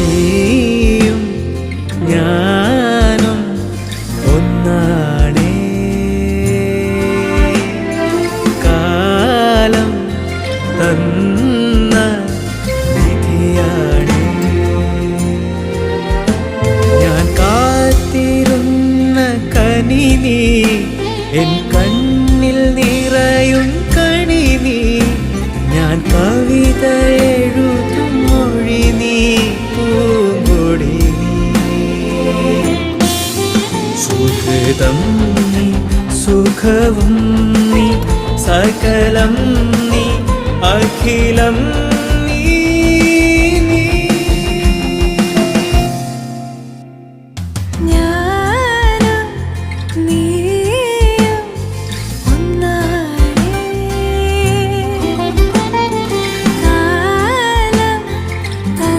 നീയും ഞാനും ഒന്നാണേ. കാലം തന്ന വിധിയാണേ. ഞാൻ കാത്തിരുന്ന കനി നീ, എൻ കണ്ണിൽ നിറയും കണി നീ. ഞാൻ കവിത എഴുതും മൊഴി നീ, പൂങ്കൊടി നീ. സുഹൃതം നീ, സുഖവും നീ, സകലം നീ, അഖിലം